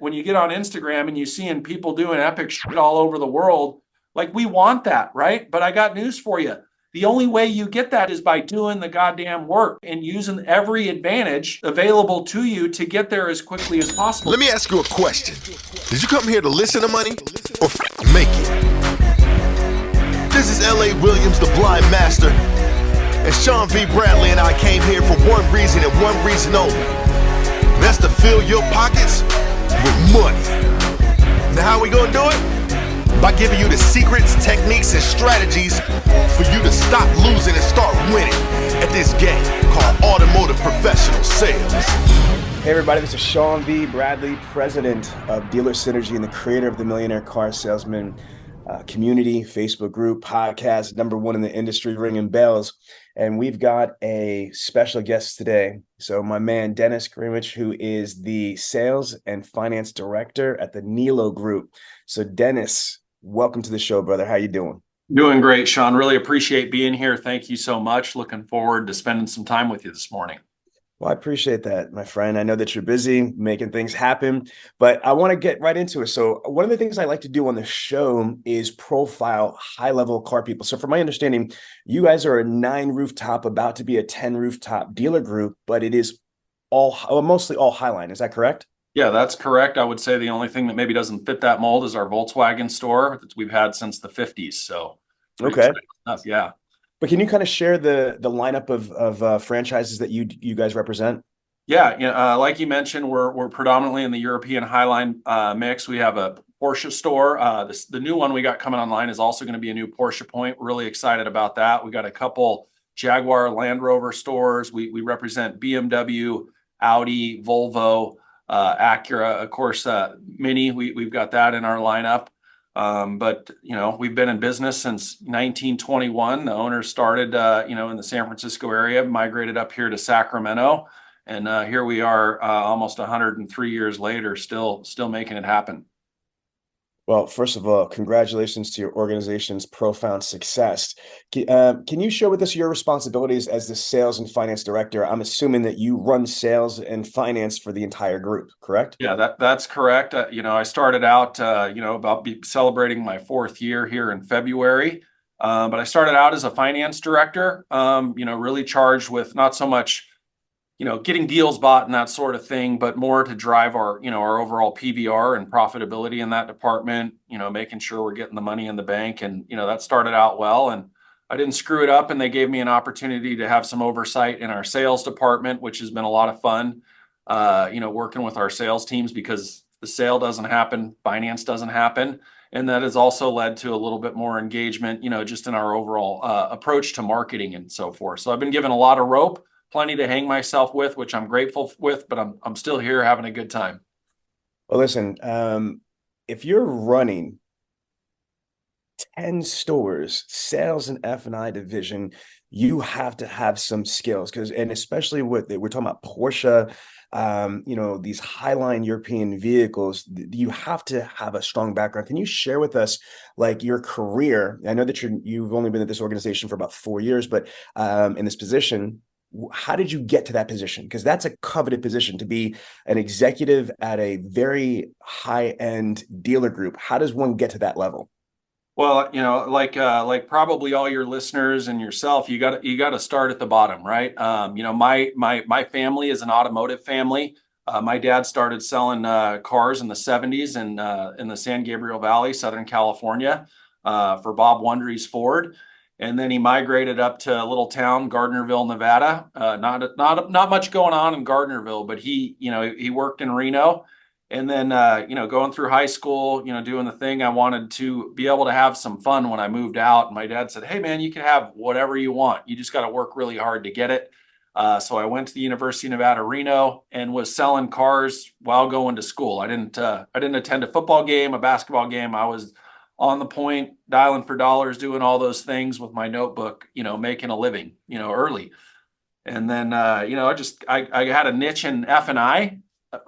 when you get on Instagram and you seeing people doing epic shit all over the world, like we want that, right? But I got news for you. The only way you get that is by doing the goddamn work and using every advantage available to you to get there as quickly as possible. Let me ask you a question. Did you come here to listen to money or make it? This is L.A. Williams, the blind master. And Sean V. Bradley and I came here for one reason and one reason only. And that's to fill your pockets with money. Now how we gonna do it? By giving you the secrets, techniques, and strategies for you to stop losing and start winning at this game called automotive professional sales. Hey everybody, this is Sean V. Bradley, president of Dealer Synergy and the creator of the Millionaire Car Salesman community, Facebook group, podcast, #1 in the industry, ringing bells. And we've got a special guest today. So my man, Dennis Gingrich, who is the sales and finance director at the Niello Group. So Dennis, welcome to the show, brother. How you doing? Doing great, Sean. Really appreciate being here. Thank you so much. Looking forward to spending some time with you this morning. Well, I appreciate that, my friend. I know that you're busy making things happen, but I want to get right into it. So one of the things I like to do on the show is profile high-level car people. So from my understanding, you guys are a 9 rooftop, about to be a 10 rooftop dealer group, but it is mostly all Highline. Is that correct? Yeah, that's correct. I would say the only thing that maybe doesn't fit that mold is our Volkswagen store that we've had since the 50s. So, okay. Yeah. But can you kind of share the lineup of franchises that you guys represent? Yeah, like you mentioned, we're predominantly in the European Highline mix. We have a Porsche store. The new one we got coming online is also going to be a new Porsche point. We're really excited about that. We got a couple Jaguar, Land Rover stores. We represent BMW, Audi, Volvo, Acura, of course, Mini. We've got that in our lineup. But we've been in business since 1921. The owner started, in the San Francisco area, migrated up here to Sacramento, and here we are, almost 103 years later, still making it happen. Well, first of all, congratulations to your organization's profound success. Can you share with us your responsibilities as the sales and finance director? I'm assuming that you run sales and finance for the entire group, correct? Yeah, that's correct. I started out, celebrating my 4th year here in February. But I started out as a finance director, really charged with not so much getting deals bought and that sort of thing, but more to drive our overall PVR and profitability in that department, making sure we're getting the money in the bank. And, that started out well, and I didn't screw it up. And they gave me an opportunity to have some oversight in our sales department, which has been a lot of fun, working with our sales teams, because the sale doesn't happen, finance doesn't happen. And that has also led to a little bit more engagement, just in our overall approach to marketing and so forth. So I've been given a lot of rope, plenty to hang myself with, which I'm grateful with, but I'm still here having a good time. Well, listen, if you're running 10 stores, sales and F&I division, you have to have some skills, and especially we're talking about Porsche, these Highline European vehicles, you have to have a strong background. Can you share with us like your career? I know that you've only been at this organization for about 4 years, but in this position, how did you get to that position? Because that's a coveted position, to be an executive at a very high-end dealer group. How does one get to that level? Well, like probably all your listeners and yourself, you got to start at the bottom, right? My family is an automotive family. My dad started selling cars in the 70s in the San Gabriel Valley, Southern California, for Bob Wondry's Ford. And then he migrated up to a little town, Gardnerville, Nevada. Not much going on in Gardnerville, but he worked in Reno. And then, going through high school, doing the thing, I wanted to be able to have some fun when I moved out. And my dad said, "Hey, man, you can have whatever you want. You just got to work really hard to get it." So I went to the University of Nevada, Reno, and was selling cars while going to school. I didn't attend a football game, a basketball game. I was on the point, dialing for dollars, doing all those things with my notebook, making a living, early. And then, I had a niche in F&I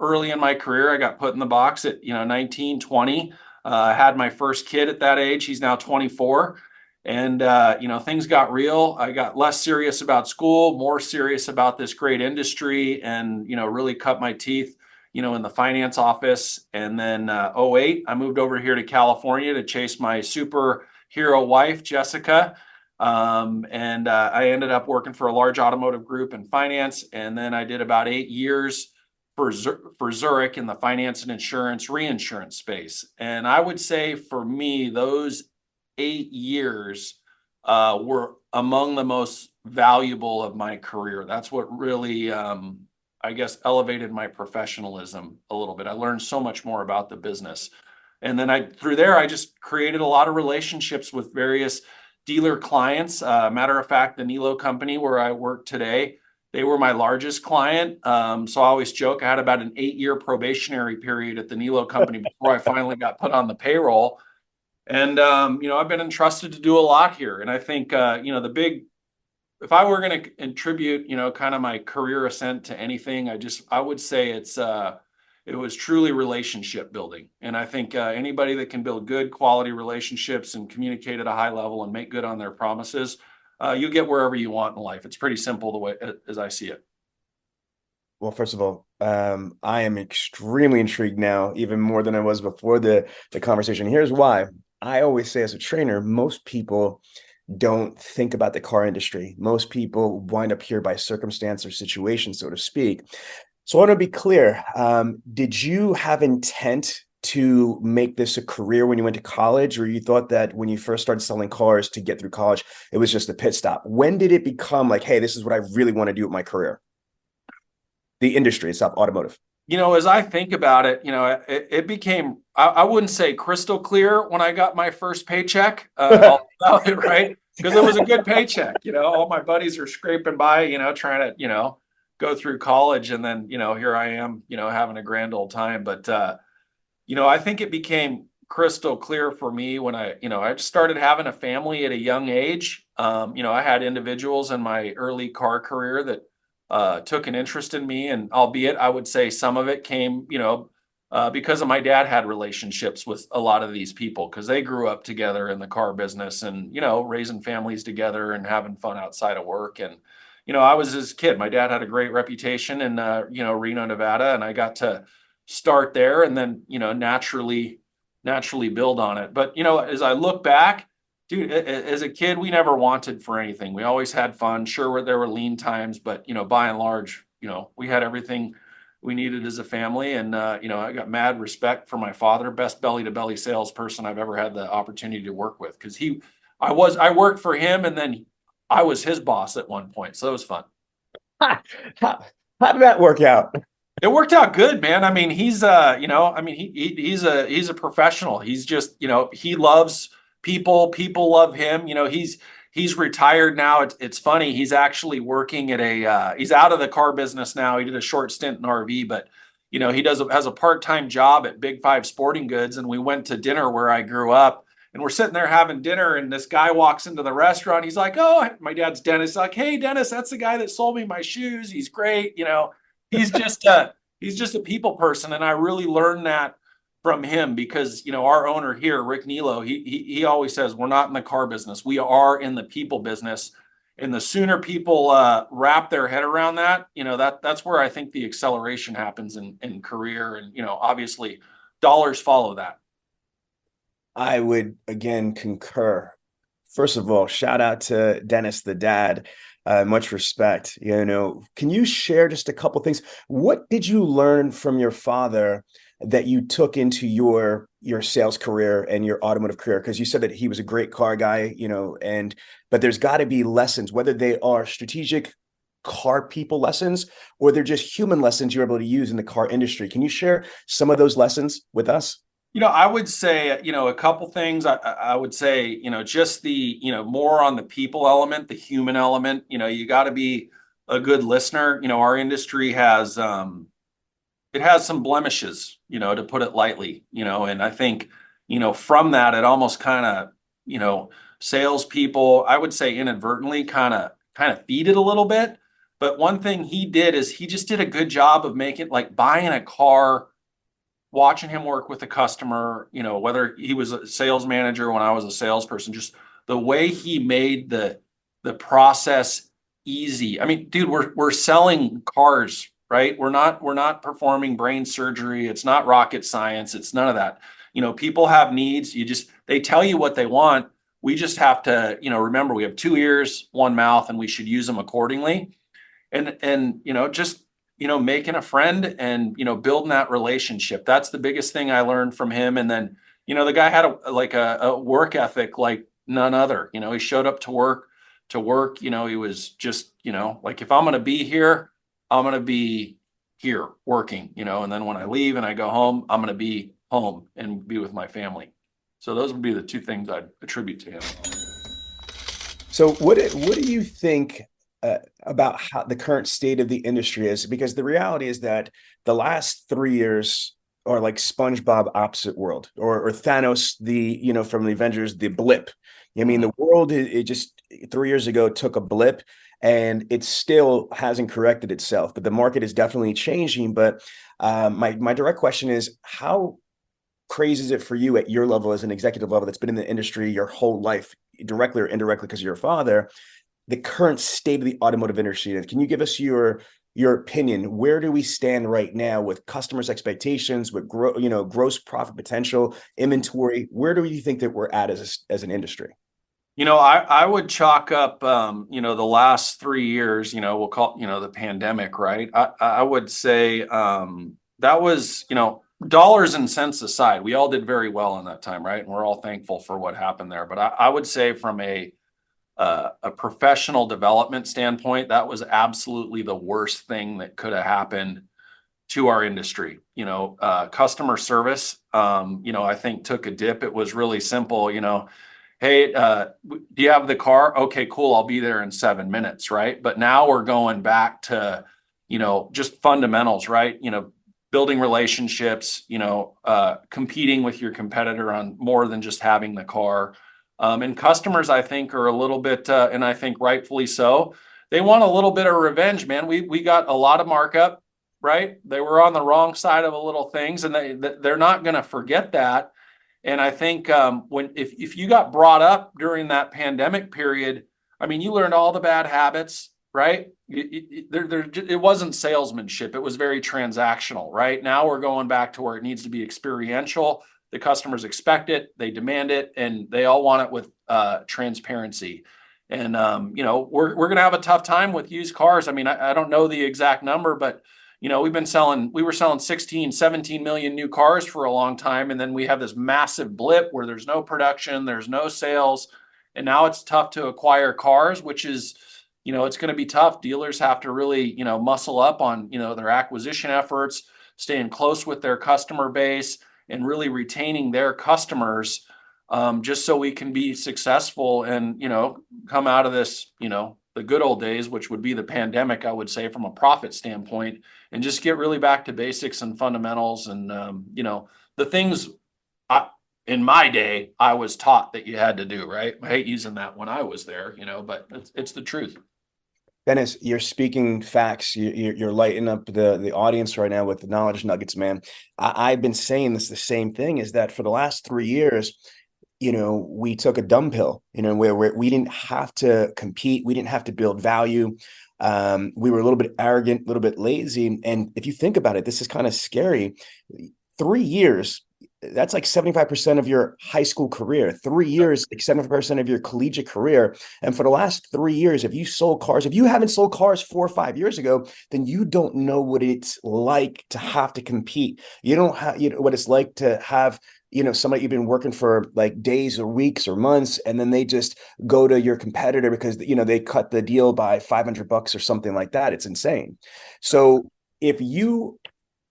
early in my career. I got put in the box at, 19, 20. I had my first kid at that age. He's now 24. And, things got real. I got less serious about school, more serious about this great industry, and, really cut my teeth in the finance office. And then '08, I moved over here to California to chase my superhero wife, Jessica. And I ended up working for a large automotive group in finance. And then I did about 8 years for Zurich in the finance and insurance reinsurance space. And I would say for me, those 8 years were among the most valuable of my career. That's what really, I guess, elevated my professionalism a little bit. I learned so much more about the business. And then through there, I just created a lot of relationships with various dealer clients. Matter of fact, the Niello company where I work today, they were my largest client. So I always joke I had about an 8-year probationary period at the Niello company before I finally got put on the payroll. And, I've been entrusted to do a lot here. And I think, if I were going to contribute, kind of my career ascent to anything, I would say it was truly relationship building. And I think anybody that can build good quality relationships and communicate at a high level and make good on their promises, you get wherever you want in life. It's pretty simple the way as I see it. Well, first of all, I am extremely intrigued now, even more than I was before the conversation. Here's why. I always say as a trainer, most people don't think about the car industry. Most people wind up here by circumstance or situation, so to speak. So I want to be clear. Did you have intent to make this a career when you went to college, or you thought that when you first started selling cars to get through college, it was just a pit stop? When did it become like, hey, this is what I really want to do with my career? The industry itself, automotive. As I think about it, it became, I wouldn't say crystal clear when I got my first paycheck, right? Because it was a good paycheck. All my buddies are scraping by, trying to, go through college. And then, here I am, having a grand old time. But, I think it became crystal clear for me when I just started having a family at a young age. I had individuals in my early car career that took an interest in me, and albeit I would say some of it came, because of my dad had relationships with a lot of these people because they grew up together in the car business and, raising families together and having fun outside of work. And, I was his kid. My dad had a great reputation in, Reno, Nevada, and I got to start there and then, naturally build on it. But, as I look back, dude, as a kid, we never wanted for anything. We always had fun. Sure, there were lean times, but, by and large, we had everything we needed as a family. And, I got mad respect for my father, best belly to belly salesperson I've ever had the opportunity to work with. Cause I worked for him and then I was his boss at one point. So it was fun. How did that work out? It worked out good, man. I mean, he's he's a professional. He's just, he loves people. People love him. He's retired now. It's funny. He's actually working at he's out of the car business now. He did a short stint in RV, but he has a part-time job at Big Five Sporting Goods. And we went to dinner where I grew up and we're sitting there having dinner and this guy walks into the restaurant. He's like, oh, my dad's Dennis. Like, hey, Dennis, that's the guy that sold me my shoes. He's great. He's just a people person. And I really learned that from him because, our owner here, Rick Niello, he always says, we're not in the car business. We are in the people business. And the sooner people wrap their head around that, that's where I think the acceleration happens in career. And, obviously dollars follow that. I would again concur. First of all, shout out to Dennis, the dad. Much respect. Can you share just a couple things? What did you learn from your father that you took into your sales career and your automotive career? Because you said that he was a great car guy, but there's got to be lessons, whether they are strategic car people lessons or they're just human lessons you're able to use in the car industry. Can you share some of those lessons with us? I would say, a couple things. I would say, just the, more on the people element, the human element. You got to be a good listener. Our industry has, it has some blemishes, to put it lightly, and I think, from that, it almost kind of, salespeople, I would say inadvertently kind of feed it a little bit. But one thing he did is he just did a good job of making like buying a car, watching him work with the customer, whether he was a sales manager when I was a salesperson, just the way he made the process easy. I mean, dude, we're selling cars right? We're not performing brain surgery. It's not rocket science. It's none of that. People have needs. They tell you what they want. We just have to, remember we have two ears, one mouth, and we should use them accordingly. And just making a friend and building that relationship. That's the biggest thing I learned from him. And then the guy had a work ethic like none other. He showed up to work. He was just like, if I'm going to be here, I'm going to be here working. And then when I leave and I go home, I'm going to be home and be with my family. So those would be the two things I'd attribute to him. So what do you think about how the current state of the industry is? Because the reality is that the last 3 years are like SpongeBob opposite world, or Thanos, from the Avengers, the blip. I mean, the world, it just 3 years ago took a blip, and it still hasn't corrected itself, but the market is definitely changing. But my direct question is, how crazy is it for you at your level, as an executive level that's been in the industry your whole life, directly or indirectly because of your father, the current state of the automotive industry? Can you give us your opinion? Where do we stand right now with customers' expectations, with gross profit potential, inventory? Where do you think that we're at as an industry? I would chalk up, the last 3 years, we'll call, the pandemic, right? I would say that was, dollars and cents aside, we all did very well in that time, right? And we're all thankful for what happened there. But I would say from a professional development standpoint, that was absolutely the worst thing that could have happened to our industry. Customer service, I think took a dip. It was really simple, hey, do you have the car? Okay, cool. I'll be there in 7 minutes, right? But now we're going back to, just fundamentals, right? Building relationships, competing with your competitor on more than just having the car. And customers, I think, are a little bit, and I think rightfully so, they want a little bit of revenge, man. We got a lot of markup, right? They were on the wrong side of a little things, and they're not going to forget that. And I think if you got brought up during that pandemic period, I mean, you learned all the bad habits, right? It wasn't salesmanship. It was very transactional, right? Now we're going back to where it needs to be experiential. The customers expect it, they demand it, and they all want it with transparency. And we're going to have a tough time with used cars. I mean, I don't know the exact number, but we were selling 16, 17 million new cars for a long time. And then we have this massive blip where there's no production, there's no sales. And now it's tough to acquire cars, which is, it's going to be tough. Dealers have to really, muscle up on, their acquisition efforts, staying close with their customer base and really retaining their customers, just so we can be successful and, come out of this, the good old days, which would be the pandemic, I would say, from a profit standpoint, and just get really back to basics and fundamentals. And, the things in my day, I was taught that you had to do, right? I hate using that when I was there, but it's the truth. Dennis, you're speaking facts. You're lighting up the audience right now with the knowledge nuggets, man. I've been saying this, the same thing, is that for the last 3 years, we took a dumb pill, where we didn't have to compete. We didn't have to build value. We were a little bit arrogant, a little bit lazy. And if you think about it, this is kind of scary. 3 years, that's like 75% of your high school career. 3 years, like 75% of your collegiate career. And for the last 3 years, if you haven't sold cars 4 or 5 years ago, then you don't know what it's like to have to compete. You don't have, what it's like to have, somebody you've been working for like days or weeks or months, and then they just go to your competitor because, they cut the deal by $500 or something like that. It's insane. So if you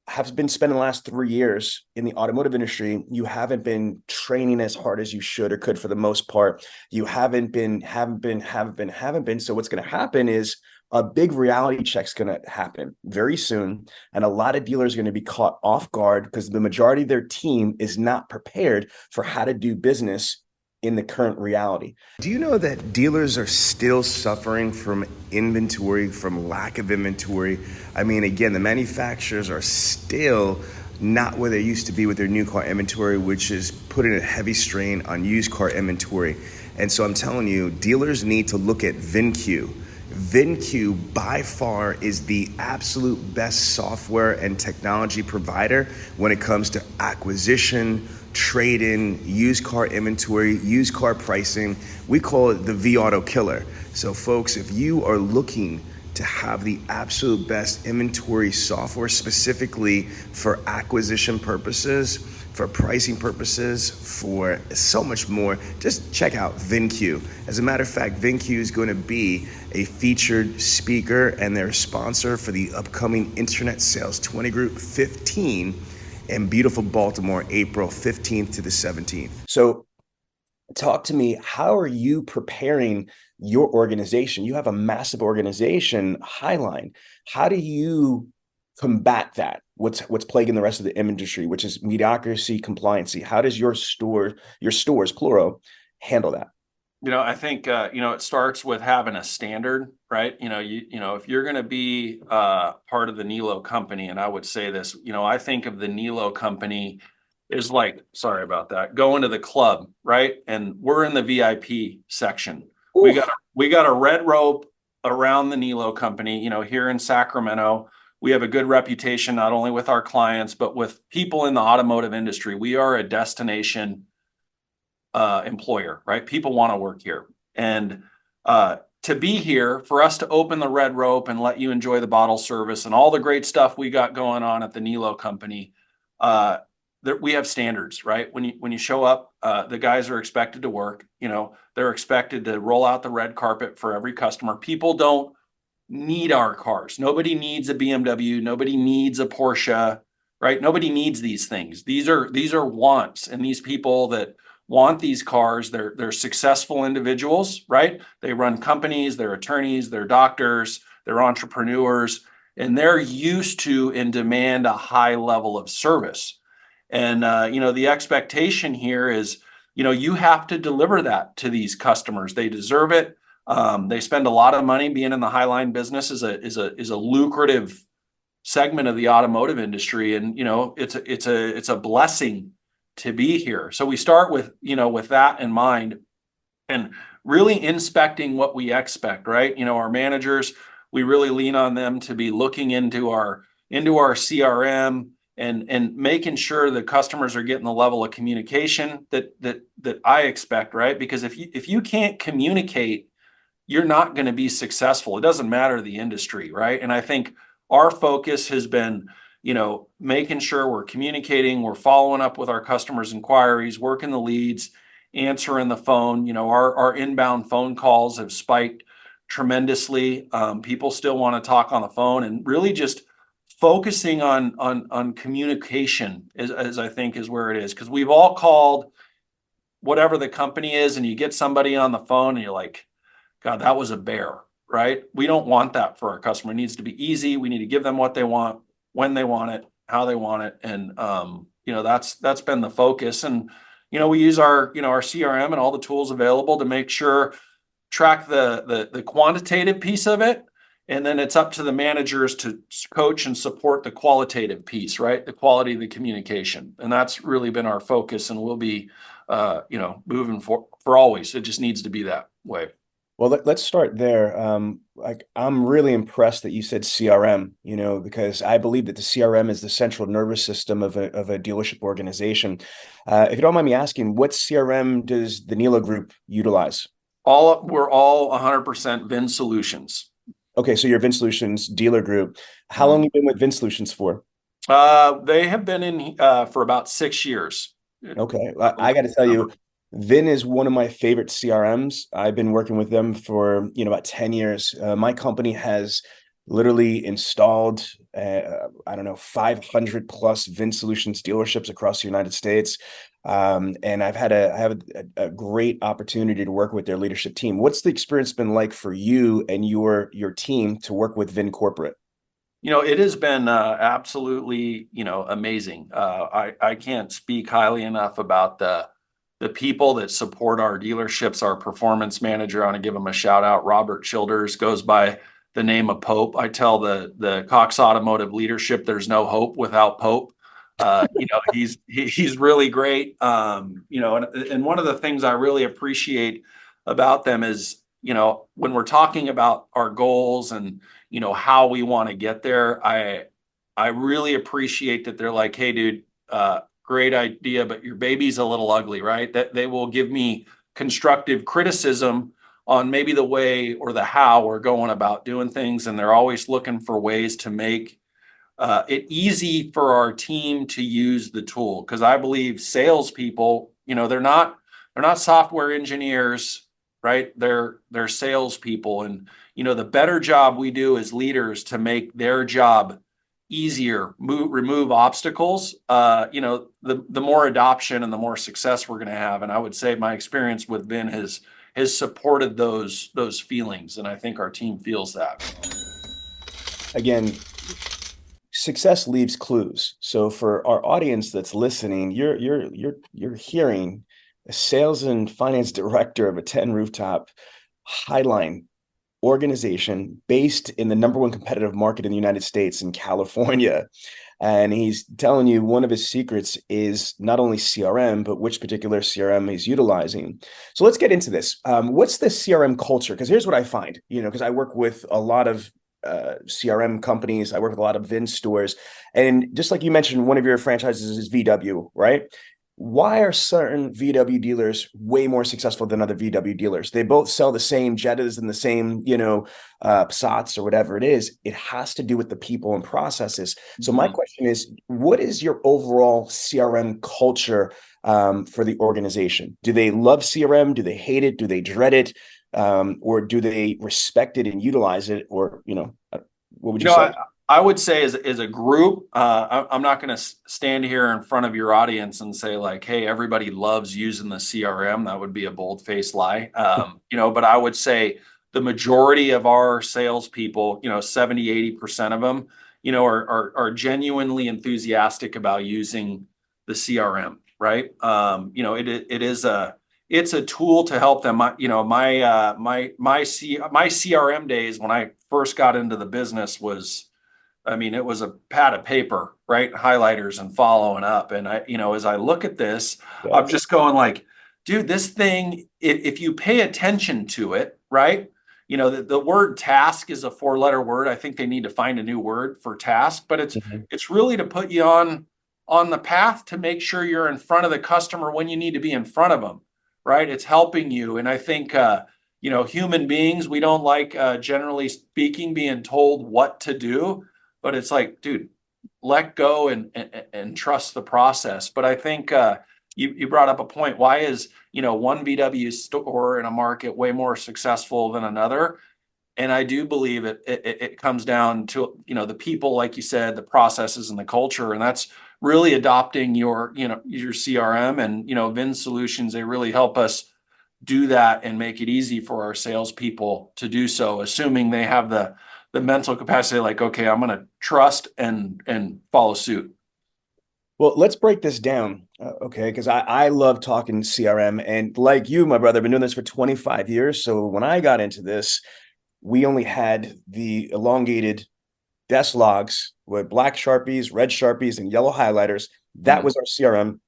have been spending the last 3 years in the automotive industry, you haven't been training as hard as you should or could for the most part. You haven't been. So what's going to happen is a big reality check's going to happen very soon. And a lot of dealers are going to be caught off guard because the majority of their team is not prepared for how to do business in the current reality. Do you know that dealers are still suffering from inventory, from lack of inventory? I mean, again, the manufacturers are still not where they used to be with their new car inventory, which is putting a heavy strain on used car inventory. And so I'm telling you, dealers need to look at VinQ. VinQ by far is the absolute best software and technology provider when it comes to acquisition, trade-in, used car inventory, used car pricing. We call it the V-Auto killer. So folks, if you are looking to have the absolute best inventory software specifically for acquisition purposes, for pricing purposes, for so much more, just check out VinQ. As a matter of fact, VinQ is going to be a featured speaker and their sponsor for the upcoming Internet Sales 20 Group 15 in beautiful Baltimore, April 15th to the 17th. So talk to me, how are you preparing your organization? You have a massive organization, Highline. How do you combat that? What's plaguing the rest of the industry, which is mediocrity, compliancy? How does your stores, plural, handle that? I think, it starts with having a standard, right? If you're going to be part of the Niello company, and I would say this, I think of the Niello company is like, sorry about that, going to the club, right? And we're in the VIP section. Oof. We got a red rope around the Niello company, here in Sacramento. We have a good reputation, not only with our clients, but with people in the automotive industry. We are a destination employer, right? People want to work here. And to be here, for us to open the red rope and let you enjoy the bottle service and all the great stuff we got going on at the Niello company, we have standards, right? When you show up, the guys are expected to work. They're expected to roll out the red carpet for every customer. People don't need our cars. Nobody needs a BMW. Nobody needs a Porsche, right? Nobody needs these things. These are wants, and these people that want these cars, they're successful individuals, right? They run companies, they're attorneys, they're doctors, they're entrepreneurs, and they're used to and demand a high level of service. And the expectation here is, you have to deliver that to these customers. They deserve it. They spend a lot of money. Being in the Highline business is a lucrative segment of the automotive industry, and it's a blessing to be here. So we start with that in mind, and really inspecting what we expect, right? Our managers, we really lean on them to be looking into our CRM and making sure the customers are getting the level of communication that I expect, right? Because if you can't communicate, you're not going to be successful. It doesn't matter the industry, right? And I think our focus has been, making sure we're communicating, we're following up with our customers' inquiries, working the leads, answering the phone. Our inbound phone calls have spiked tremendously. People still want to talk on the phone, and really just focusing on communication as I think is where it is. Because we've all called whatever the company is, and you get somebody on the phone and you're like, God, that was a bear, right? We don't want that for our customer. It needs to be easy. We need to give them what they want, when they want it, how they want it. And, that's been the focus. And, we use our CRM and all the tools available to make sure, track the quantitative piece of it. And then it's up to the managers to coach and support the qualitative piece, right? The quality of the communication. And that's really been our focus, and will be, moving for always. It just needs to be that way. Well, let's start there. I'm really impressed that you said CRM, because I believe that the CRM is the central nervous system of a dealership organization. If you don't mind me asking, what CRM does the Niello Group utilize? We're all 100% Vin Solutions. Okay, so you're Vin Solutions dealer group. How long have you been with Vin Solutions for? They have been in for about 6 years. Okay, I got to tell you, Vin is one of my favorite CRMs. I've been working with them for about 10 years. My company has literally installed 500 plus Vin Solutions dealerships across the United States, and I have a great opportunity to work with their leadership team. What's the experience been like for you and your team to work with Vin Corporate? It has been absolutely amazing. I can't speak highly enough about the people that support our dealerships. Our performance manager, I want to give him a shout out. Robert Childers goes by the name of Pope. I tell the Cox Automotive leadership, there's no hope without Pope. He's really great. And one of the things I really appreciate about them is, when we're talking about our goals and, how we want to get there, I really appreciate that they're like, hey, dude, great idea, but your baby's a little ugly, right? That they will give me constructive criticism on maybe the way or the how we're going about doing things. And they're always looking for ways to make it easy for our team to use the tool. Because I believe salespeople, they're not software engineers, right? They're salespeople, and the better job we do as leaders to make their job easier, remove obstacles, the more adoption and the more success we're going to have. And I would say my experience with Vin has supported those feelings, and I think our team feels that. Again, success leaves clues. So for our audience that's listening, you're hearing a sales and finance director of a 10 rooftop Highline organization based in the number one competitive market in the United States, in California. And he's telling you one of his secrets is not only CRM, but which particular CRM he's utilizing. So let's get into this. What's the CRM culture? Because here's what I find, because I work with a lot of CRM companies. I work with a lot of VIN stores. And just like you mentioned, one of your franchises is VW, right? Why are certain VW dealers way more successful than other VW dealers? They both sell the same Jettas and the same, Passats or whatever it is. It has to do with the people and processes. So my question is, what is your overall CRM culture for the organization? Do they love CRM? Do they hate it? Do they dread it? Or do they respect it and utilize it? Or, what would you say? I would say as a group, I'm not going to stand here in front of your audience and say like, hey, everybody loves using the CRM. That would be a bold-faced lie. But I would say the majority of our salespeople, 70-80% of them, are genuinely enthusiastic about using the CRM, right? It's a tool to help them. My CRM days when I first got into the business it was a pad of paper, right? Highlighters and following up. And as I look at this, I'm just going like, dude, this thing, if you pay attention to it, right? The word task is a 4-letter word. I think they need to find a new word for task, but it's really to put you on the path to make sure you're in front of the customer when you need to be in front of them, right? It's helping you. And I think, human beings, we don't like, generally speaking, being told what to do. But it's like, dude, let go and trust the process. But I think you brought up a point. Why is one VW store in a market way more successful than another? And I do believe it comes down to the people, like you said, the processes and the culture, and that's really adopting your CRM and VIN solutions. They really help us do that and make it easy for our salespeople to do so, assuming they have the mental capacity, like, okay, I'm going to trust and follow suit. Well, let's break this down, okay? Because I love talking CRM, and like you, my brother, I've been doing this for 25 years. So when I got into this, we only had the elongated desk logs with black Sharpies, red Sharpies, and yellow highlighters. That was our CRM.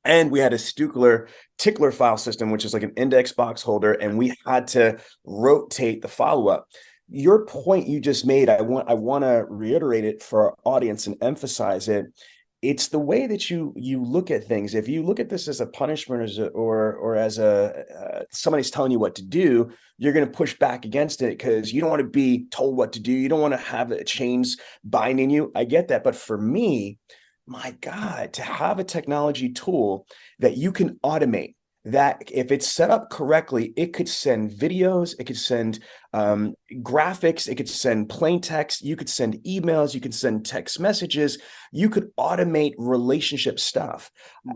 And we had a Stuckler tickler file system, which is like an index box holder, and we had to rotate the follow-up. Your point you just made, I want to reiterate it for our audience and emphasize it. It's the way that you look at things. If you look at this as a punishment or as somebody's telling you what to do, you're going to push back against it because you don't want to be told what to do. You don't want to have chains binding you. I get that. But for me, my God, to have a technology tool that you can automate, that if it's set up correctly, it could send videos, it could send graphics, it could send plain text, you could send emails, you could send text messages, you could automate relationship stuff.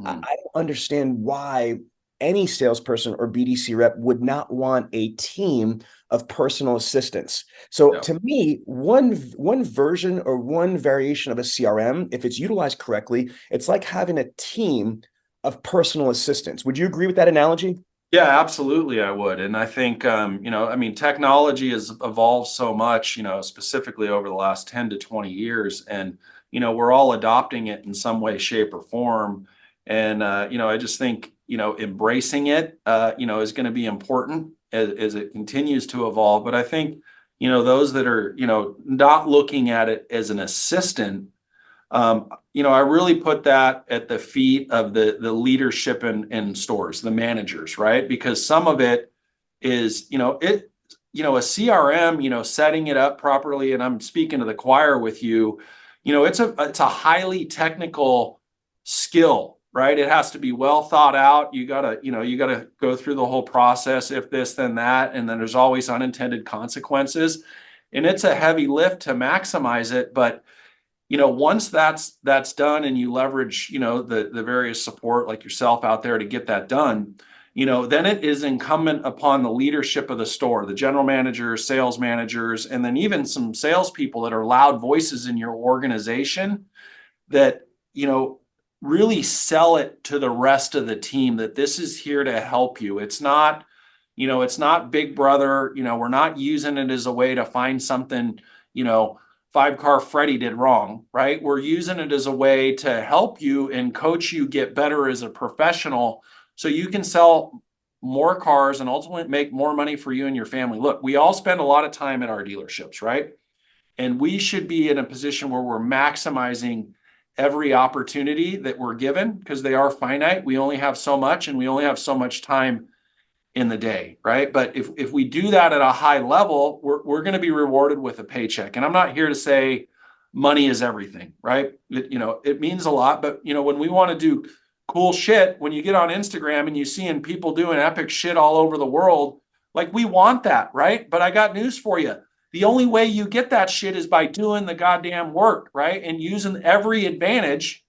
I don't understand why any salesperson or BDC rep would not want a team of personal assistants. So to me, one version or one variation of a CRM, if it's utilized correctly, it's like having a team of personal assistants. Would you agree with that analogy? Yeah, absolutely, I would. And I think, technology has evolved so much, specifically over the last 10 to 20 years. And, we're all adopting it in some way, shape, or form. And, I just think, embracing it, is going to be important. as it continues to evolve. But I think, those that are, not looking at it as an assistant, I really put that at the feet of the leadership in stores, the managers, right? Because some of it is, a CRM, setting it up properly, and I'm speaking to the choir with you, it's a highly technical skill, right? It has to be well thought out. You gotta go through the whole process, if this, then that, and then there's always unintended consequences. And it's a heavy lift to maximize it. But, once that's done and you leverage, the various support like yourself out there to get that done, then it is incumbent upon the leadership of the store, the general managers, sales managers, and then even some salespeople that are loud voices in your organization that, really sell it to the rest of the team that this is here to help you. It's not, it's not Big Brother. We're not using it as a way to find something, five-car Freddy did wrong, right? We're using it as a way to help you and coach you get better as a professional so you can sell more cars and ultimately make more money for you and your family. Look, we all spend a lot of time at our dealerships, right? And we should be in a position where we're maximizing every opportunity that we're given, because they are finite. We only have so much, and we only have so much time in the day, right? But if we do that at a high level, we're going to be rewarded with a paycheck. And I'm not here to say money is everything, right? It means a lot, but when we want to do cool shit, when you get on Instagram and you seeing people doing epic shit all over the world, like, we want that, right? But I got news for you. The only way you get that shit is by doing the goddamn work, right? And using every advantage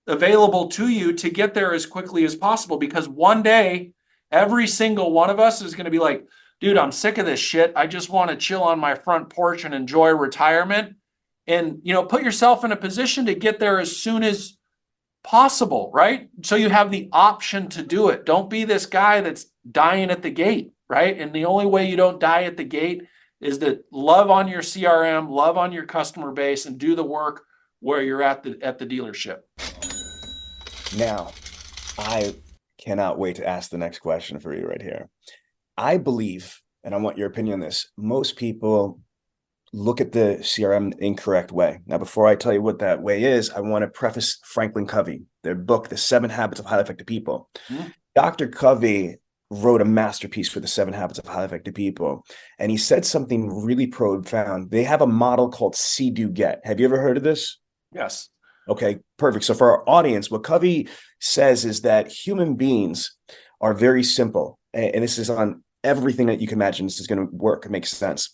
available to you to get there as quickly as possible. Because one day, every single one of us is going to be like, dude, I'm sick of this shit. I just want to chill on my front porch and enjoy retirement. And, put yourself in a position to get there as soon as possible, right? So you have the option to do it. Don't be this guy that's dying at the gate, right? And the only way you don't die at the gate is to love on your CRM, love on your customer base, and do the work where you're at the dealership. Now, I cannot wait to ask the next question for you right here. I believe, and I want your opinion on this, most people look at the CRM the incorrect way. Now, before I tell you what that way is, I want to preface Franklin Covey, their book, The 7 Habits of Highly Effective People. Mm-hmm. Dr. Covey wrote a masterpiece for the 7 Habits of Highly Effective People. And he said something really profound. They have a model called See, Do, Get. Have you ever heard of this? Yes. Okay, perfect. So for our audience, what Covey says is that human beings are very simple. And this is on everything that you can imagine. This is going to work. It makes sense.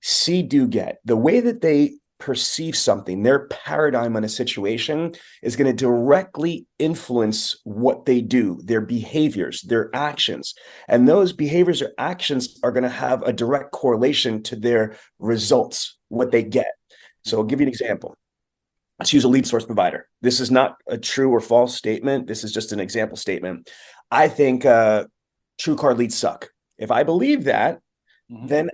See, do, get. The way that they perceive something, their paradigm on a situation is going to directly influence what they do, their behaviors, their actions. And those behaviors or actions are going to have a direct correlation to their results, what they get. So I'll give you an example. Let's use a lead source provider. This is not a true or false statement. This is just an example statement. I think true car leads suck. If I believe that, then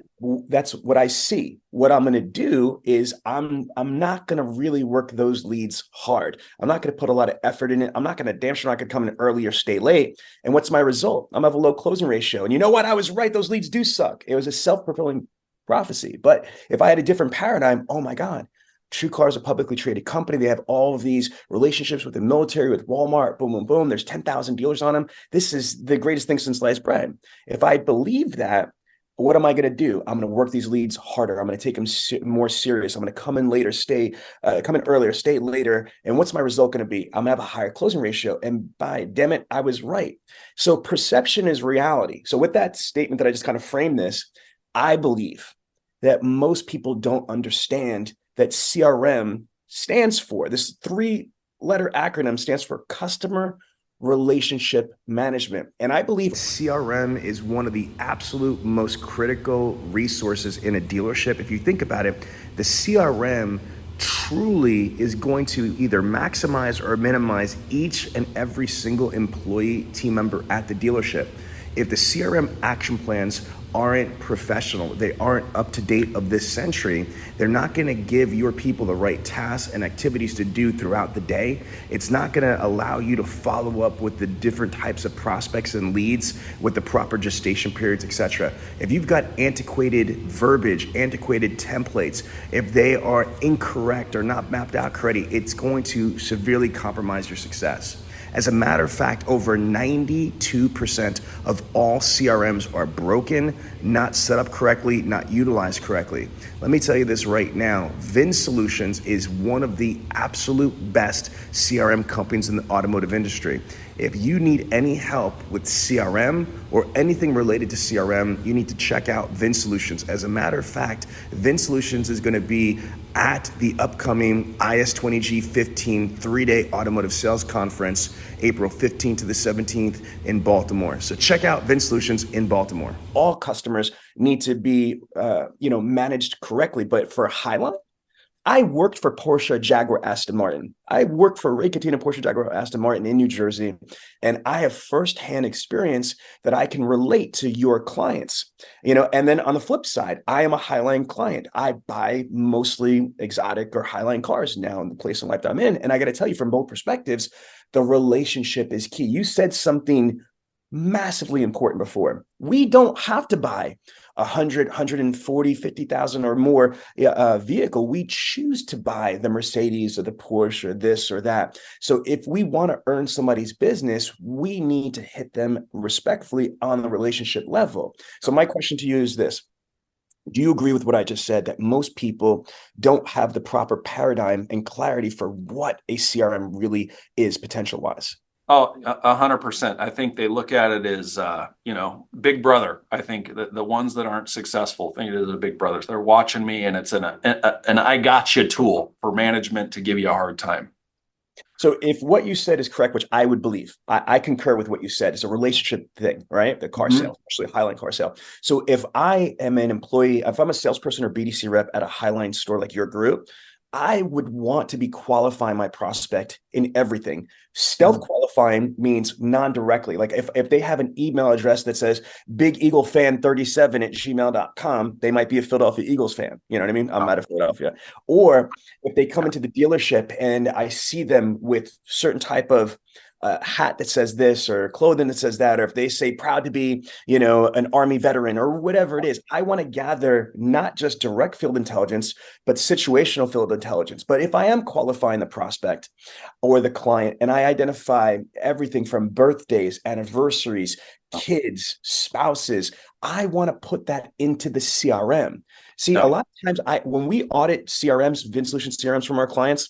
that's what I see. What I'm going to do is I'm not going to really work those leads hard. I'm not going to put a lot of effort in it. I'm not going to damn sure I could come in early or stay late. And what's my result? I'm going to have a low closing ratio. And you know what? I was right. Those leads do suck. It was a self-fulfilling prophecy. But if I had a different paradigm, oh my God, TrueCar is a publicly traded company. They have all of these relationships with the military, with Walmart, boom, boom, boom. There's 10,000 dealers on them. This is the greatest thing since sliced bread. If I believe that, what am I going to do? I'm going to work these leads harder. I'm going to take them more serious. I'm going to come in later, come in earlier, stay later. And what's my result going to be? I'm going to have a higher closing ratio. And by damn it, I was right. So perception is reality. So with that statement that I just kind of framed this, I believe that most people don't understand that CRM stands for. This 3-letter acronym stands for Customer Relationship Management. And I believe CRM is one of the absolute most critical resources in a dealership. If you think about it, the CRM truly is going to either maximize or minimize each and every single employee, team member at the dealership. If the CRM action plans aren't professional, they aren't up to date of this century, they're not going to give your people the right tasks and activities to do throughout the day. It's not going to allow you to follow up with the different types of prospects and leads with the proper gestation periods, etc. If you've got antiquated verbiage, antiquated templates, if they are incorrect or not mapped out correctly, it's going to severely compromise your success. As a matter of fact, over 92% of all CRMs are broken, not set up correctly, not utilized correctly. Let me tell you this right now, Vin Solutions is one of the absolute best CRM companies in the automotive industry. If you need any help with CRM or anything related to CRM, you need to check out Vin Solutions. As a matter of fact, Vin Solutions is going to be at the upcoming IS20G15 3-day automotive sales conference, April 15th to the 17th in Baltimore. So check out Vin Solutions in Baltimore. All customers need to be, managed correctly, but for Highline, I worked for Porsche, Jaguar, Aston Martin. I worked for Ray Catena, Porsche, Jaguar, Aston Martin in New Jersey. And I have firsthand experience that I can relate to your clients, and then on the flip side, I am a Highline client. I buy mostly exotic or Highline cars now in the place in life that I'm in. And I got to tell you from both perspectives, the relationship is key. You said something massively important before. We don't have to buy 100, 140, 50,000 or more vehicle. We choose to buy the Mercedes or the Porsche or this or that. So if we want to earn somebody's business, we need to hit them respectfully on the relationship level. So my question to you is this. Do you agree with what I just said, that most people don't have the proper paradigm and clarity for what a CRM really is potential-wise? Oh, 100%. I think they look at it as, big brother. I think that the ones that aren't successful think it is a big brother. So they're watching me, and it's an I gotcha tool for management to give you a hard time. So if what you said is correct, which I would believe, I concur with what you said, it's a relationship thing, right? The car sale, especially a Highline car sale. So if I am an employee, if I'm a salesperson or BDC rep at a Highline store like your group, I would want to be qualifying my prospect in everything. Stealth qualifying means non-directly. Like if they have an email address that says bigeagleFan37@gmail.com, they might be a Philadelphia Eagles fan. You know what I mean? I'm out of Philadelphia. Or if they come into the dealership and I see them with certain type of hat that says this or clothing that says that, or if they say proud to be, an Army veteran or whatever it is, I want to gather not just direct field intelligence, but situational field intelligence. But if I am qualifying the prospect or the client and I identify everything from birthdays, anniversaries, kids, spouses, I want to put that into the CRM. See, a lot of times when we audit CRMs, Vin Solutions CRMs from our clients,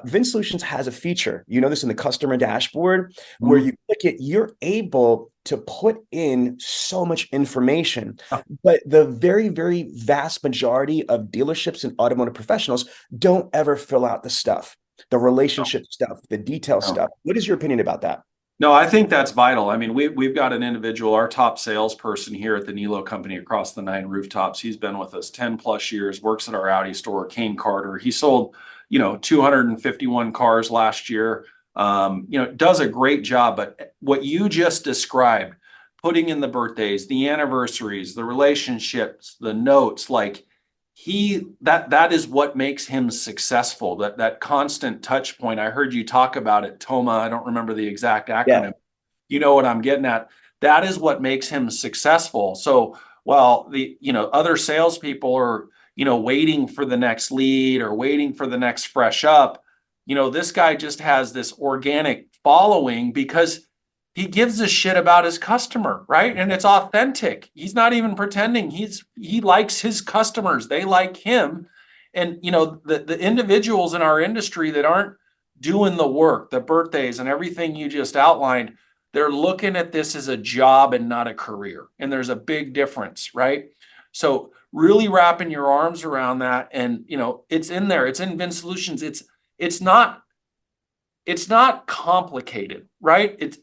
Vin Solutions has a feature, this in the customer dashboard, where you click it, you're able to put in so much information. But the very, very vast majority of dealerships and automotive professionals don't ever fill out the stuff, the relationship stuff, the detail stuff. What is your opinion about that? No, I think that's vital. I mean, we've got an individual, our top salesperson here at the Niello company across the 9 rooftops. He's been with us 10 plus years, works at our Audi store, Kane Carter. He sold, 251 cars last year. Does a great job. But what you just described, putting in the birthdays, the anniversaries, the relationships, the notes, like that is what makes him successful. That constant touch point. I heard you talk about it, Toma. I don't remember the exact acronym. Yeah. You know what I'm getting at. That is what makes him successful. So while the other salespeople are waiting for the next lead or waiting for the next fresh up, this guy just has this organic following because he gives a shit about his customer, right? And it's authentic. He's not even pretending. He likes his customers. They like him. And, the individuals in our industry that aren't doing the work, the birthdays and everything you just outlined, they're looking at this as a job and not a career. And there's a big difference, right? So really wrapping your arms around that. And, it's in there. It's in Vin Solutions. It's not complicated, right?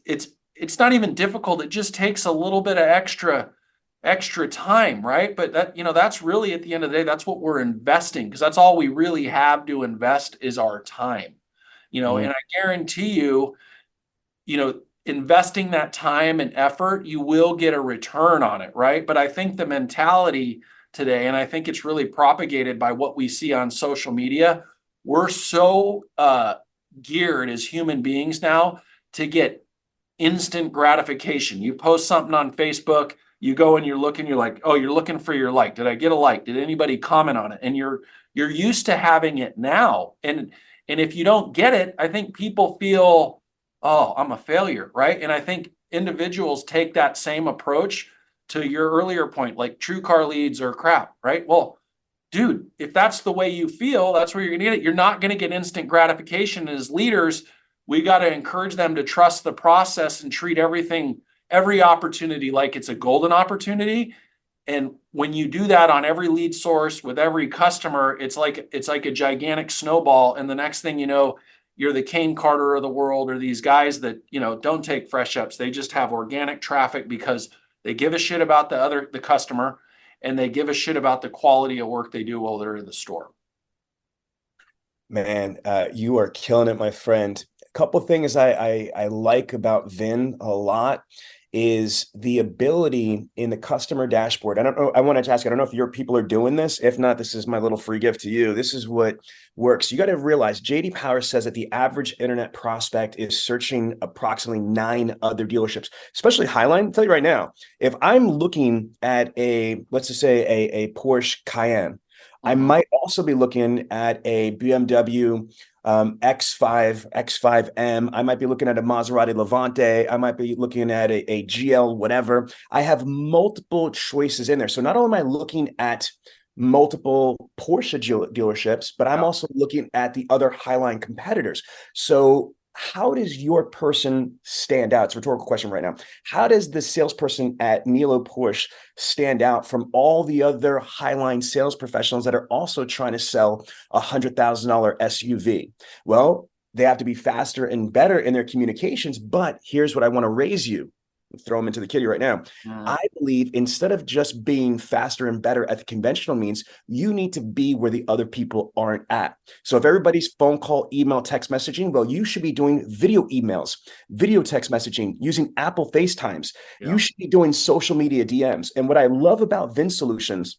It's not even difficult. It just takes a little bit of extra time, right? But that's really, at the end of the day, that's what we're investing, because that's all we really have to invest is our time, and I guarantee you, investing that time and effort, you will get a return on it, right? But I think the mentality today, and I think it's really propagated by what we see on social media, we're so geared as human beings now to get instant gratification. You post something on Facebook, you go and you're looking, you're like, oh, you're looking for your like. Did I get a like? Did anybody comment on it? And you're used to having it now. And if you don't get it, I think people feel, oh, I'm a failure, right? And I think individuals take that same approach to your earlier point, like true car leads are crap, right? Well, dude, if that's the way you feel, that's where you're going to get it. You're not going to get instant gratification. As leaders, we got to encourage them to trust the process and treat every opportunity like it's a golden opportunity. And when you do that on every lead source with every customer, it's like a gigantic snowball. And the next thing you know, you're the Kane Carter of the world, or these guys that, don't take fresh ups. They just have organic traffic because they give a shit about the customer, and they give a shit about the quality of work they do while they're in the store. Man, you are killing it, my friend. A couple of things I like about Vin a lot is the ability in the customer dashboard. I don't know. I wanted to ask, I don't know if your people are doing this. If not, this is my little free gift to you. This is what works. You got to realize JD Power says that the average internet prospect is searching approximately 9 other dealerships, especially Highline. I'll tell you right now, if I'm looking at let's just say a Porsche Cayenne, I might also be looking at a BMW X5, X5M. I might be looking at a Maserati Levante. I might be looking at a GL, whatever. I have multiple choices in there. So not only am I looking at multiple Porsche dealerships, but I'm also looking at the other Highline competitors. So how does your person stand out? It's a rhetorical question right now. How does the salesperson at Niello Porsche stand out from all the other Highline sales professionals that are also trying to sell a $100,000 SUV? Well, they have to be faster and better in their communications. But here's what I want to raise you. Throw them into the kitty right now. I believe instead of just being faster and better at the conventional means, you need to be where the other people aren't at. So if everybody's phone call, email, text messaging, well, you should be doing video emails, video text messaging, using Apple FaceTimes. Yeah. You should be doing social media DMs. And what I love about Vin Solutions,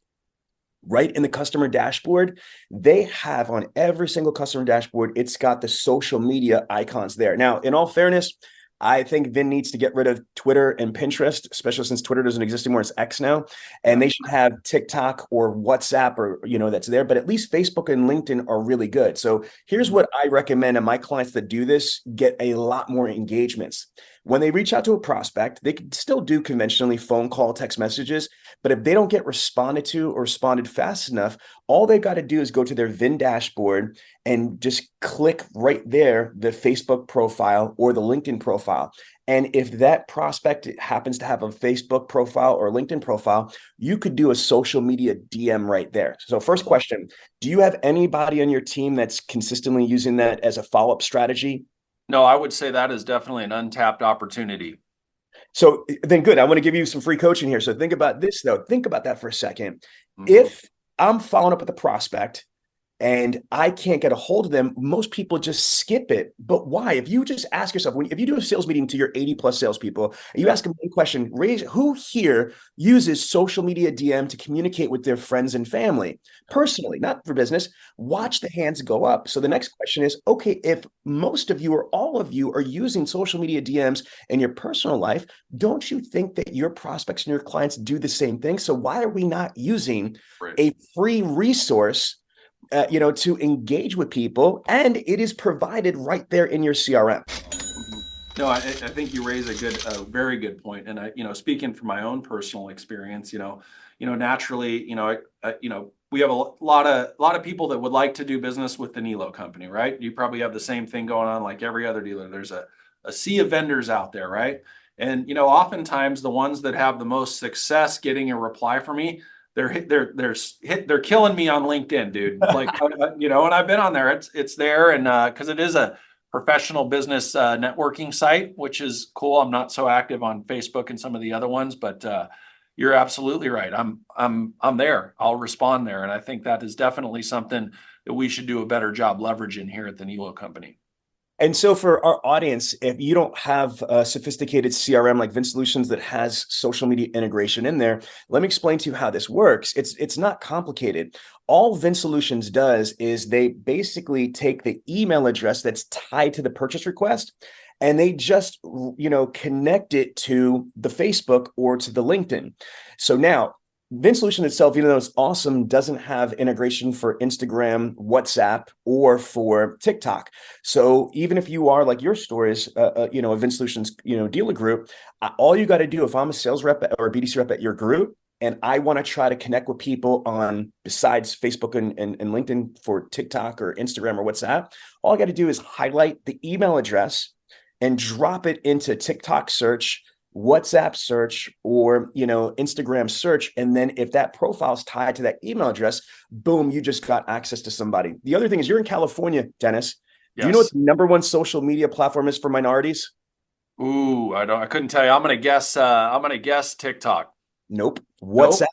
right in the customer dashboard, they have on every single customer dashboard, it's got the social media icons there. Now, in all fairness, I think Vin needs to get rid of Twitter and Pinterest, especially since Twitter doesn't exist anymore. It's X now. And they should have TikTok or WhatsApp or, that's there. But at least Facebook and LinkedIn are really good. So here's what I recommend. And my clients that do this get a lot more engagements. When they reach out to a prospect, they can still do conventionally phone call, text messages. But if they don't get responded to or responded fast enough, all they've got to do is go to their Vin dashboard and just click right there, the Facebook profile or the LinkedIn profile. And if that prospect happens to have a Facebook profile or LinkedIn profile, you could do a social media DM right there. So first question, do you have anybody on your team that's consistently using that as a follow-up strategy? No, I would say that is definitely an untapped opportunity. So then good. I want to give you some free coaching here. So think about this, though. Think about that for a second. If I'm following up with a prospect and I can't get a hold of them, most people just skip it. But why? If you just ask yourself, if you do a sales meeting to your 80 plus salespeople, and you ask them one question, who here uses social media DM to communicate with their friends and family? Personally, not for business. Watch the hands go up. So the next question is, okay, if most of you or all of you are using social media DMs in your personal life, don't you think that your prospects and your clients do the same thing? So why are we not using a free resource to engage with people, and it is provided right there in your CRM? No, I think you raise a very good point. And speaking from my own personal experience, naturally, we have a lot of people that would like to do business with the Niello company, right? You probably have the same thing going on like every other dealer. There's a sea of vendors out there, right? And oftentimes the ones that have the most success getting a reply from me, they're killing me on LinkedIn, dude. Like, and I've been on there. It's there, and because it is a professional business networking site, which is cool. I'm not so active on Facebook and some of the other ones, but you're absolutely right. I'm there. I'll respond there, and I think that is definitely something that we should do a better job leveraging here at the Niello company. And so for our audience, if you don't have a sophisticated CRM like Vince Solutions that has social media integration in there, let me explain to you how this works. It's not complicated. All Vince Solutions does is they basically take the email address that's tied to the purchase request and they just, connect it to the Facebook or to the LinkedIn. So now Vince Solution itself, even though it's awesome, doesn't have integration for Instagram, WhatsApp, or for TikTok. So even if you are like your store is, a Vince Solutions, dealer group, all you got to do if I'm a sales rep or a BDC rep at your group, and I want to try to connect with people on besides Facebook and LinkedIn for TikTok or Instagram or WhatsApp, all I got to do is highlight the email address and drop it into TikTok search, WhatsApp search, or Instagram search. And then if that profile is tied to that email address, boom, you just got access to somebody. The other thing is you're in California, Dennis. Yes. Do you know what the number one social media platform is for minorities? Ooh, I couldn't tell you. I'm gonna guess TikTok. Nope. Nope. WhatsApp.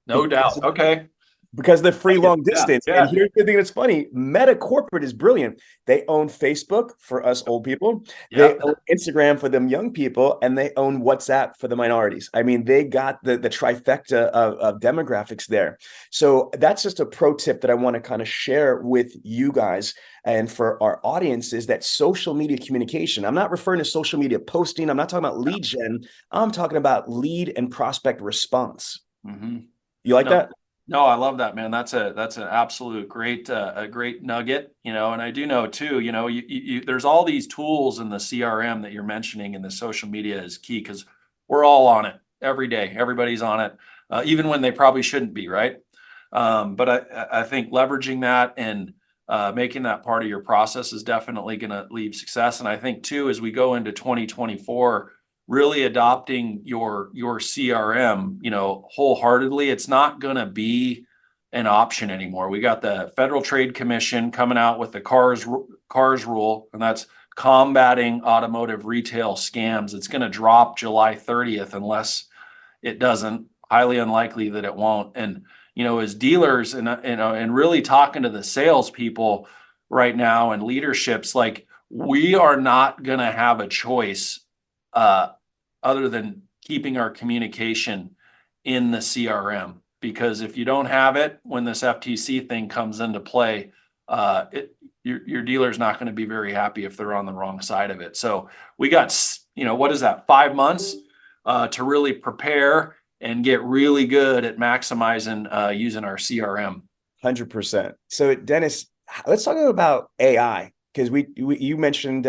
No doubt. Okay. Because they're free long distance. Yeah. And here's the thing that's funny. Meta Corporate is brilliant. They own Facebook for us old people. Yeah. They own Instagram for them young people, and they own WhatsApp for the minorities. I mean, they got the trifecta of demographics there. So that's just a pro tip that I want to kind of share with you guys and for our audience is that social media communication. I'm not referring to social media posting. I'm not talking about lead gen. I'm talking about lead and prospect response. Mm-hmm. You like that? No, I love that, man. That's an absolute great, a great nugget, and I do know too, there's all these tools in the CRM that you're mentioning, and the social media is key because we're all on it every day. Everybody's on it, even when they probably shouldn't be, right? But I think leveraging that and making that part of your process is definitely going to lead success. And I think too, as we go into 2024, really adopting your CRM, wholeheartedly, it's not going to be an option anymore. We got the Federal Trade Commission coming out with the cars rule, and that's combating automotive retail scams. It's going to drop July 30th unless it doesn't. Highly unlikely that it won't. And as dealers and really talking to the salespeople right now and leaderships, like we are not going to have a choice other than keeping our communication in the CRM. Because if you don't have it, when this FTC thing comes into play, your dealer's not going to be very happy if they're on the wrong side of it. So we got, what is that, 5 months to really prepare and get really good at maximizing using our CRM. 100%. So Dennis, let's talk about AI. Because you mentioned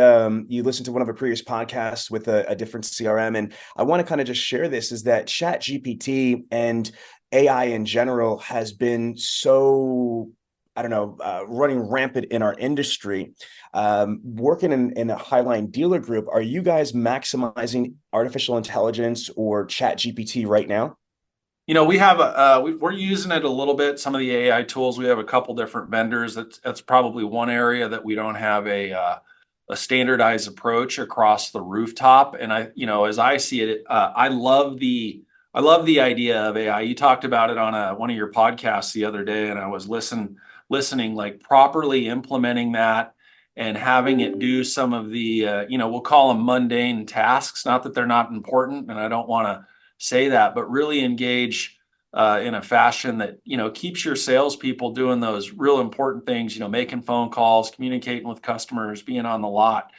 you listened to one of our previous podcasts with a different CRM, and I want to kind of just share this is that Chat GPT and AI in general has been so, running rampant in our industry. Working in a Highline dealer group, are you guys maximizing artificial intelligence or Chat GPT right now? We have we're using it a little bit. Some of the AI tools, we have a couple different vendors. That's probably one area that we don't have a standardized approach across the rooftop. And as I see it, I love the idea of AI. You talked about it on one of your podcasts the other day, and I was listening, like properly implementing that and having it do some of the we'll call them mundane tasks. Not that they're not important, and I don't want to say that, but really engage in a fashion that keeps your salespeople doing those real important things, making phone calls, communicating with customers, being on the lot.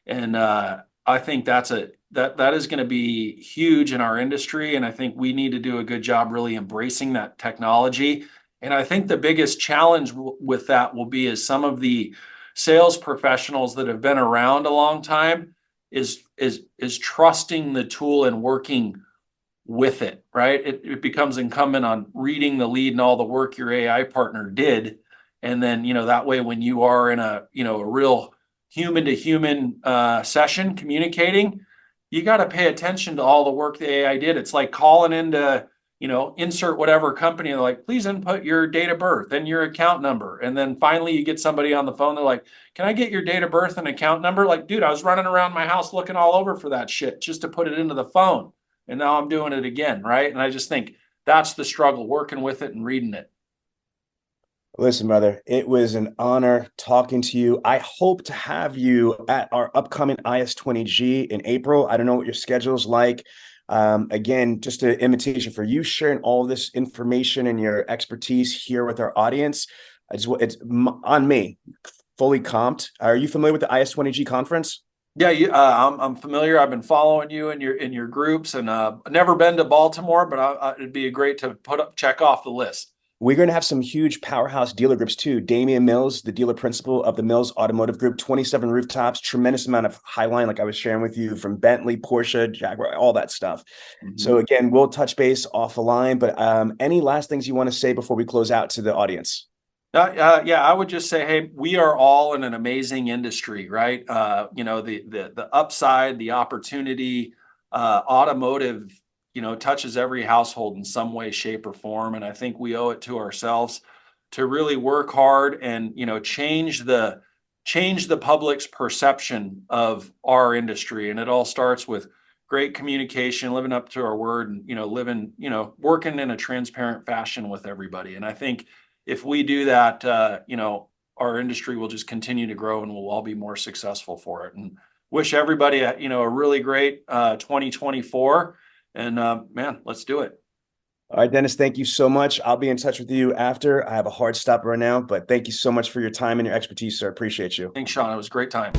And I think that is going to be huge in our industry, and I think we need to do a good job really embracing that technology. And I think the biggest challenge with that will be is some of the sales professionals that have been around a long time is trusting the tool and working with it, right? It becomes incumbent on reading the lead and all the work your AI partner did. And then, that way, when you are in a real human to human session communicating, you got to pay attention to all the work the AI did. It's like calling into, insert whatever company. They're like, please input your date of birth and your account number. And then finally you get somebody on the phone. They're like, can I get your date of birth and account number? Like, dude, I was running around my house looking all over for that shit just to put it into the phone. And now I'm doing it again, right? And I just think that's the struggle, working with it and reading it. Listen, brother, it was an honor talking to you. I hope to have you at our upcoming IS20G in April. I don't know what your schedule's like. Again, just an invitation for you sharing all this information and your expertise here with our audience. It's on me, fully comped. Are you familiar with the IS20G conference? Yeah, I'm familiar. I've been following you in your groups, and never been to Baltimore, but it'd be great to check off the list. We're going to have some huge powerhouse dealer groups too. Damian Mills, the dealer principal of the Mills Automotive Group, 27 rooftops, tremendous amount of Highline, like I was sharing with you, from Bentley, Porsche, Jaguar, all that stuff. Mm-hmm. So again, we'll touch base off the line, but any last things you want to say before we close out to the audience? Yeah, I would just say, hey, we are all in an amazing industry, right? The upside, the opportunity, automotive, touches every household in some way, shape, or form. And I think we owe it to ourselves to really work hard and, change the public's perception of our industry. And it all starts with great communication, living up to our word, and, working in a transparent fashion with everybody. And I think if we do that, our industry will just continue to grow, and we'll all be more successful for it. And wish everybody a really great 2024. And man, let's do it. All right, Dennis, thank you so much. I'll be in touch with you after. I have a hard stop right now, but thank you so much for your time and your expertise, sir. Appreciate you. Thanks, Sean. It was a great time.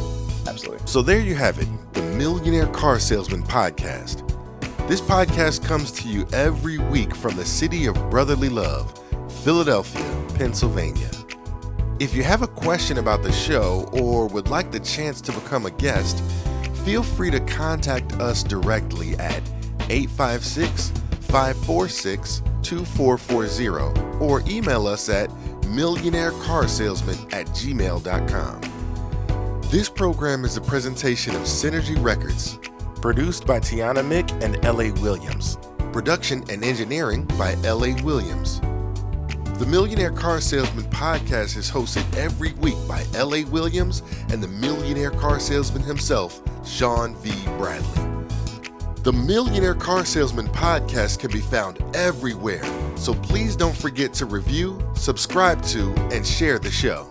Absolutely. So there you have it, the Millionaire Car Salesman Podcast. This podcast comes to you every week from the city of brotherly love, Philadelphia, Pennsylvania. If you have a question about the show or would like the chance to become a guest, feel free to contact us directly at 856-546-2440 or email us at millionairecarsalesman@gmail.com. This program is a presentation of Synergy Records, produced by Tiana Mick and L.A. Williams. Production and engineering by L.A. Williams. The Millionaire Car Salesman Podcast is hosted every week by L.A. Williams and the Millionaire Car Salesman himself, Sean V. Bradley. The Millionaire Car Salesman Podcast can be found everywhere, so please don't forget to review, subscribe to, and share the show.